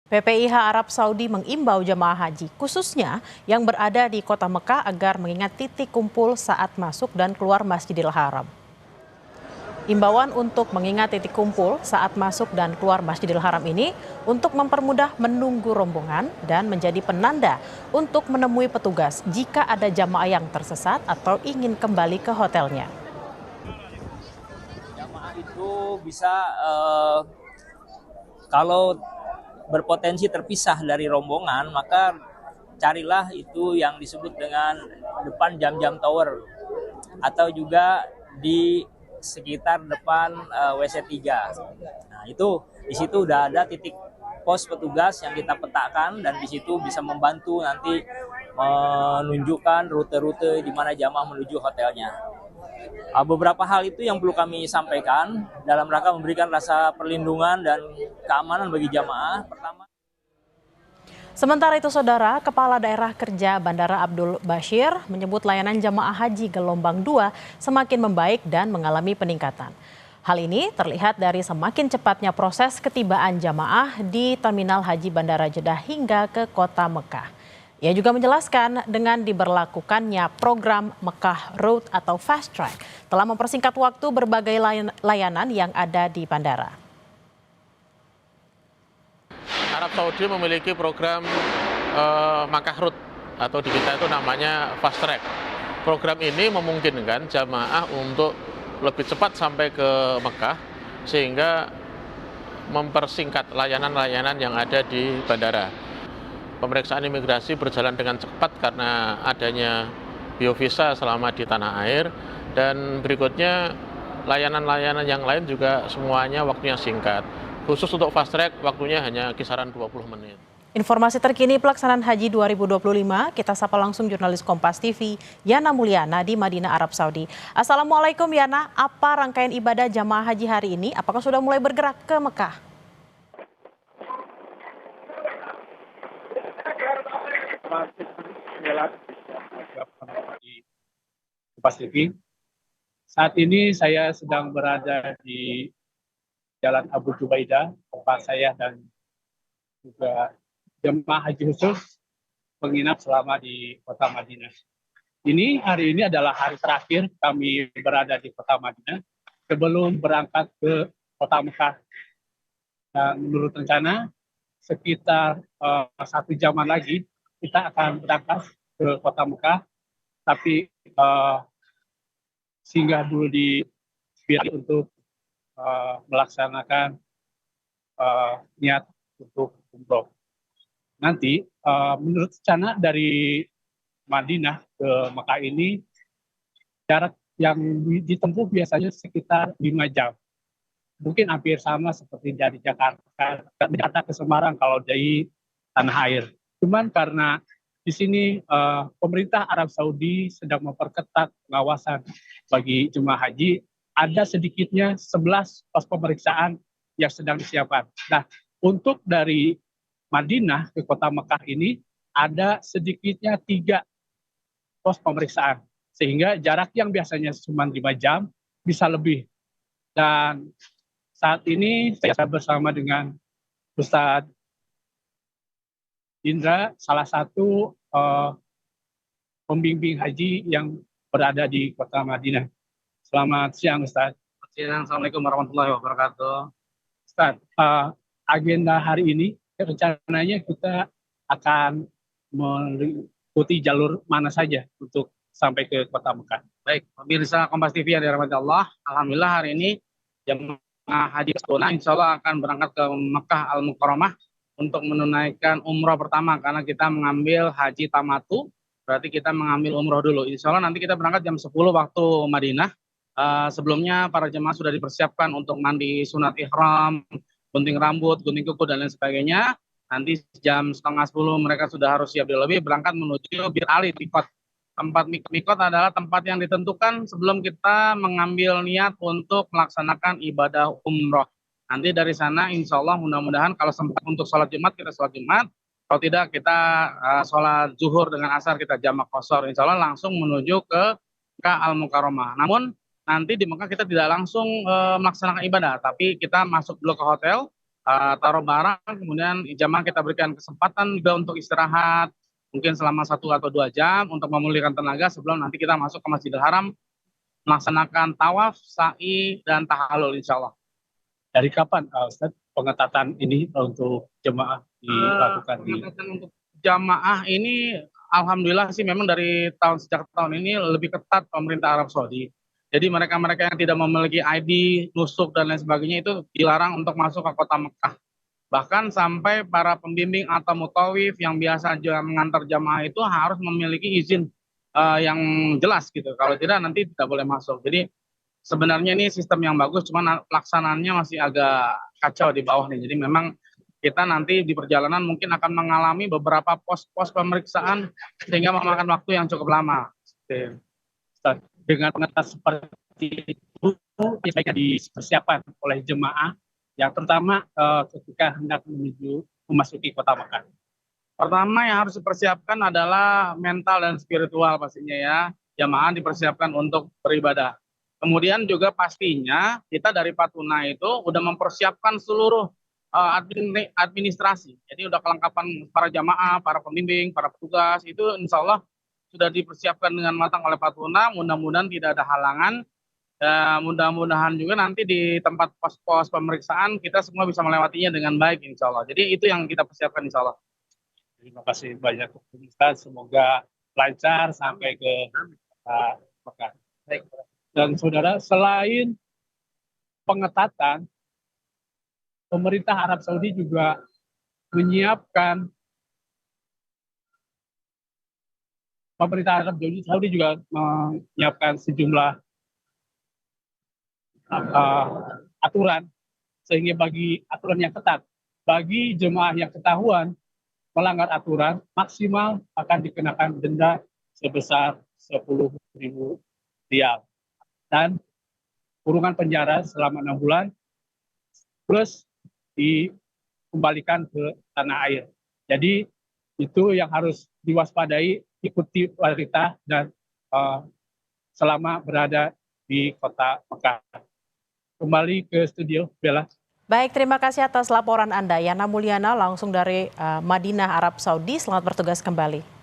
PPIH Arab Saudi mengimbau jemaah haji, khususnya yang berada di kota Mekah agar mengingat titik kumpul saat masuk dan keluar Masjidil Haram. Imbauan untuk mengingat titik kumpul saat masuk dan keluar Masjidil Haram ini untuk mempermudah menunggu rombongan dan menjadi penanda untuk menemui petugas jika ada jamaah yang tersesat atau ingin kembali ke hotelnya. Jamaah itu bisa kalau berpotensi terpisah dari rombongan, maka carilah itu yang disebut dengan depan jam-jam tower atau juga di sekitar depan WC 3. Nah, itu di situ udah ada titik pos petugas yang kita petakan dan di situ bisa membantu nanti menunjukkan rute-rute di mana jamaah menuju hotelnya. Beberapa hal itu yang perlu kami sampaikan dalam rangka memberikan rasa perlindungan dan keamanan bagi jamaah. Pertama, Sementara itu, Saudara, Kepala Daerah Kerja Bandara Abdul Bashir menyebut layanan jamaah haji gelombang 2 semakin membaik dan mengalami peningkatan. Hal ini terlihat dari semakin cepatnya proses ketibaan jamaah di Terminal Haji Bandara Jeddah hingga ke kota Mekah. Ia juga menjelaskan dengan diberlakukannya program Mekah Road atau Fast Track telah mempersingkat waktu berbagai layanan yang ada di bandara. Arab Saudi memiliki program Makkah Route atau di kita itu namanya Fast Track. Program ini memungkinkan jamaah untuk lebih cepat sampai ke Mekah sehingga mempersingkat layanan-layanan yang ada di bandara. Pemeriksaan imigrasi berjalan dengan cepat karena adanya biovisa selama di tanah air dan berikutnya layanan-layanan yang lain juga semuanya waktunya singkat. Khusus untuk fast track waktunya hanya kisaran 20 menit. Informasi terkini pelaksanaan Haji 2025, kita sapa langsung jurnalis Kompas TV, Yana Mulyana di Madinah, Arab Saudi. Assalamualaikum Yana, apa rangkaian ibadah jamaah haji hari ini? Apakah sudah mulai bergerak ke Mekah? Kompas TV. Saat ini saya sedang berada di Jalan Abu Jubaidah, tempat saya dan juga jemaah haji khusus menginap selama di kota Madinah. Hari ini adalah hari terakhir kami berada di kota Madinah sebelum berangkat ke kota Mekah. Dan menurut rencana sekitar 1 jaman lagi kita akan berangkat ke kota Mekah, tapi singgah dulu di Biar untuk melaksanakan niat untuk umroh. Nanti menurut rencana dari Madinah ke Mekah ini jarak yang ditempuh biasanya sekitar 5 jam. Mungkin hampir sama seperti dari Jakarta ke Semarang kalau dari tanah air. Cuman karena di sini pemerintah Arab Saudi sedang memperketat pengawasan bagi jemaah haji, ada sedikitnya 11 pos pemeriksaan yang sedang disiapkan. Nah, untuk dari Madinah ke kota Mekah ini ada sedikitnya 3 pos pemeriksaan. Sehingga jarak yang biasanya cuma 5 jam bisa lebih. Dan saat ini saya bersama dengan Ustadz Indra, salah satu pembimbing haji yang berada di kota Madinah. Selamat siang, Ustaz. Assalamualaikum warahmatullahi wabarakatuh. Ustaz, agenda hari ini rencananya kita akan mengikuti jalur mana saja untuk sampai ke kota Mekah. Baik, pemirsa Kompas TV yang dirahmati Allah, alhamdulillah hari ini jemaah haji Asuna insya Allah akan berangkat ke Mekah Al-Mukarramah untuk menunaikan umroh pertama karena kita mengambil haji tamatu, berarti kita mengambil umroh dulu. Insya Allah nanti kita berangkat jam 10 waktu Madinah. Sebelumnya para jemaah sudah dipersiapkan untuk mandi sunat ihram, gunting rambut, gunting kuku dan lain sebagainya. Nanti jam setengah 10 mereka sudah harus siap lebih berangkat menuju Bir Ali Mikot. Tempat Mikot adalah tempat yang ditentukan sebelum kita mengambil niat untuk melaksanakan ibadah umroh. Nanti dari sana insya Allah mudah-mudahan kalau sempat untuk sholat Jumat kita sholat Jumat. Kalau tidak kita sholat zuhur dengan asar kita jamak qashar. Insya Allah langsung menuju ke Al-Mukarramah. Namun nanti di Mekah kita tidak langsung melaksanakan ibadah, tapi kita masuk dulu ke hotel, taruh barang, kemudian jamaah kita berikan kesempatan juga untuk istirahat, mungkin selama 1 atau 2 jam untuk memulihkan tenaga sebelum nanti kita masuk ke Masjidil Haram, melaksanakan tawaf, sa'i, dan tahallul insya Allah. Dari kapan Ustaz pengetatan ini untuk jemaah dilakukan di Pengetatan untuk jamaah ini alhamdulillah sih memang dari sejak tahun ini lebih ketat pemerintah Arab Saudi. Jadi mereka-mereka yang tidak memiliki ID, nusuk dan lain sebagainya itu dilarang untuk masuk ke kota Mekah. Bahkan sampai para pembimbing atau mutawif yang biasa mengantar jamaah itu harus memiliki izin yang jelas gitu. Kalau tidak nanti tidak boleh masuk. Jadi sebenarnya ini sistem yang bagus, cuman pelaksanaannya masih agak kacau di bawah nih. Jadi memang kita nanti di perjalanan mungkin akan mengalami beberapa pos-pos pemeriksaan sehingga memakan waktu yang cukup lama. Ustaz, dengan pengetatan seperti itu yang dipersiapkan oleh jemaah yang pertama ketika hendak memasuki kota Mekah. Pertama yang harus dipersiapkan adalah mental dan spiritual pastinya ya. Jamaah dipersiapkan untuk beribadah. Kemudian juga pastinya kita dari Patuna itu udah mempersiapkan seluruh administrasi. Jadi udah kelengkapan para jamaah, para pembimbing, para petugas itu insya Allah sudah dipersiapkan dengan matang oleh Patuna. Mudah-mudahan tidak ada halangan. Mudah-mudahan juga nanti di tempat pos-pos pemeriksaan kita semua bisa melewatinya dengan baik insya Allah. Jadi itu yang kita persiapkan insya Allah. Terima kasih banyak Ustaz, semoga lancar sampai ke Mekah. Dan saudara, selain pengetatan, pemerintah Arab Saudi juga menyiapkan sejumlah aturan sehingga bagi aturan yang ketat, bagi jemaah yang ketahuan melanggar aturan maksimal akan dikenakan denda sebesar 10.000 rial dan kurungan penjara selama 6 bulan plus dikembalikan ke tanah air. Jadi itu yang harus diwaspadai, ikuti wanita dan selama berada di kota Mekah. Kembali ke studio, Bella. Baik, terima kasih atas laporan Anda. Yana Mulyana langsung dari Madinah, Arab Saudi. Selamat bertugas kembali.